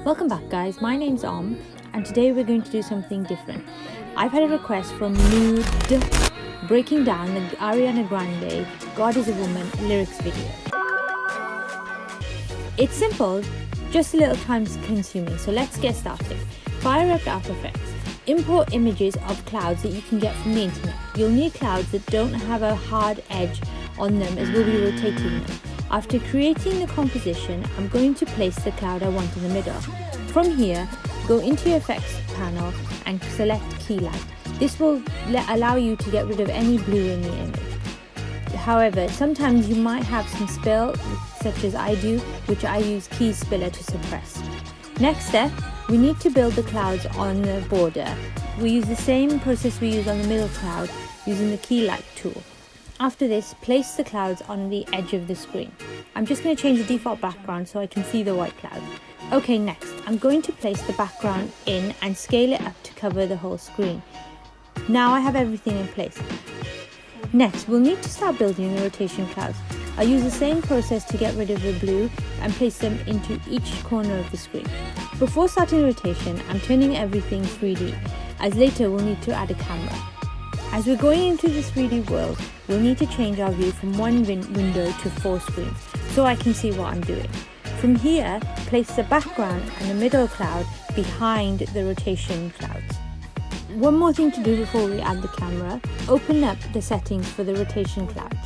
Welcome back guys, my name's Om and today we're going to do something different. I've had a request from Nude breaking down the Ariana Grande God is a Woman lyrics video. It's simple, just a little time consuming, so let's get started. Fire up After Effects. Import images of clouds that you can get from the internet. You'll need clouds that don't have a hard edge on them as we'll be rotating them. After creating the composition, I'm going to place the cloud I want in the middle. From here, go into your effects panel and select Key Light. This will allow you to get rid of any blue in the image. However, sometimes you might have some spill, such as I do, which I use Key Spiller to suppress. Next step, we need to build the clouds on the border. We use the same process we use on the middle cloud using the Key Light tool. After this, place the clouds on the edge of the screen. I'm just going to change the default background so I can see the white cloud. Okay, next, I'm going to place the background in and scale it up to cover the whole screen. Now I have everything in place. Next, we'll need to start building the rotation clouds. I'll use the same process to get rid of the blue and place them into each corner of the screen. Before starting rotation, I'm turning everything 3D, as later we'll need to add a camera. As we're going into the 3D world, we'll need to change our view from one window to 4 screens, so I can see what I'm doing. From here, place the background and the middle cloud behind the rotation clouds. One more thing to do before we add the camera, open up the settings for the rotation clouds.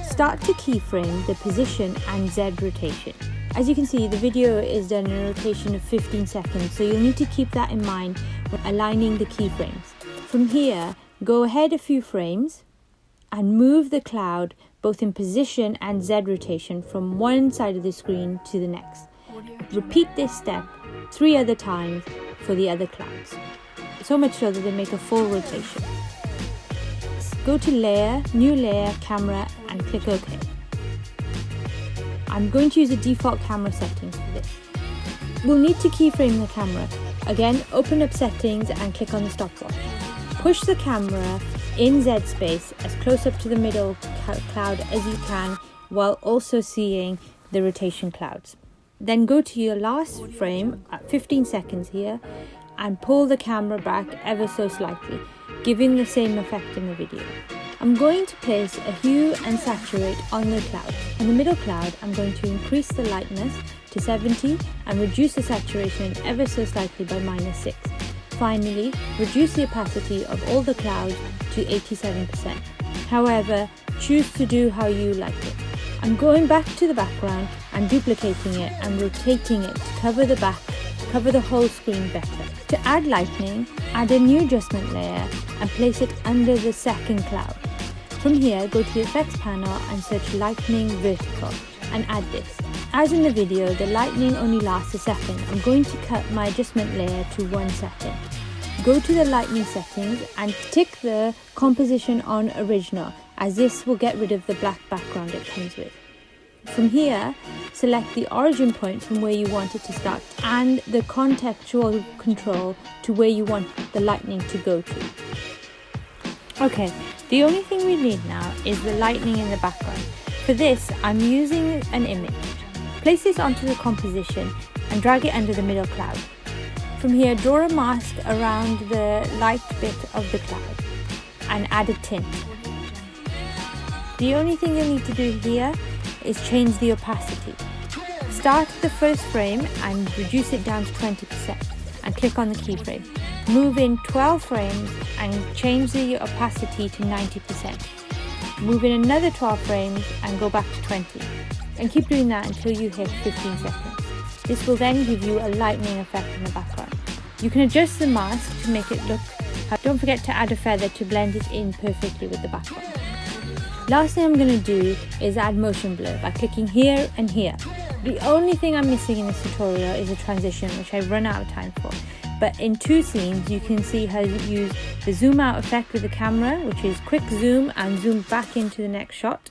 Start to keyframe the position and Z rotation. As you can see, the video is done in a rotation of 15 seconds, so you'll need to keep that in mind when aligning the keyframes. From here, go ahead a few frames and move the cloud both in position and Z rotation from one side of the screen to the next. Repeat this step 3 other times for the other clouds, so much so that they make a full rotation. Go to Layer, New Layer, Camera and click OK. I'm going to use the default camera settings for this. We'll need to keyframe the camera. Again, open up settings and click on the stopwatch. Push the camera in Z space as close up to the middle cloud as you can while also seeing the rotation clouds. Then go to your last frame at 15 seconds here and pull the camera back ever so slightly, giving the same effect in the video. I'm going to place a hue and saturate on the cloud. On the middle cloud, I'm going to increase the lightness to 70 and reduce the saturation ever so slightly by -6. Finally, reduce the opacity of all the clouds to 87%. However, choose to do how you like it. I'm going back to the background and duplicating it and rotating it to cover the whole screen better. To add lightning, add a new adjustment layer and place it under the second cloud. From here, go to the effects panel and search lightning vertical and add this. As in the video, the lightning only lasts a second. I'm going to cut my adjustment layer to 1 second. Go to the lightning settings and tick the composition on original, as this will get rid of the black background it comes with. From here, select the origin point from where you want it to start and the contextual control to where you want the lightning to go to. Okay, the only thing we need now is the lightning in the background. For this, I'm using an image. Place this onto the composition and drag it under the middle cloud. From here, draw a mask around the light bit of the cloud and add a tint. The only thing you'll need to do here is change the opacity. Start the first frame and reduce it down to 20% and click on the keyframe. Move in 12 frames and change the opacity to 90%. Move in another 12 frames and go back to 20. And keep doing that until you hit 15 seconds. This will then give you a lightning effect in the background. You can adjust the mask to make it look. Don't forget to add a feather to blend it in perfectly with the background. Last thing I'm going to do is add motion blur by clicking here and here. The only thing I'm missing in this tutorial is a transition, which I've run out of time for. But in 2 scenes, you can see how you use the zoom out effect with the camera, which is quick zoom and zoom back into the next shot.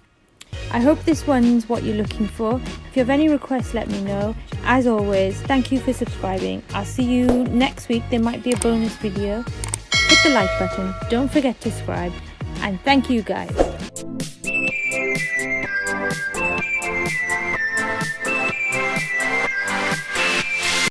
I hope this one's what you're looking for. If you have any requests, let me know. As always, thank you for subscribing. I'll see you next week. There might be a bonus video. Hit the like button. Don't forget to subscribe. And thank you guys.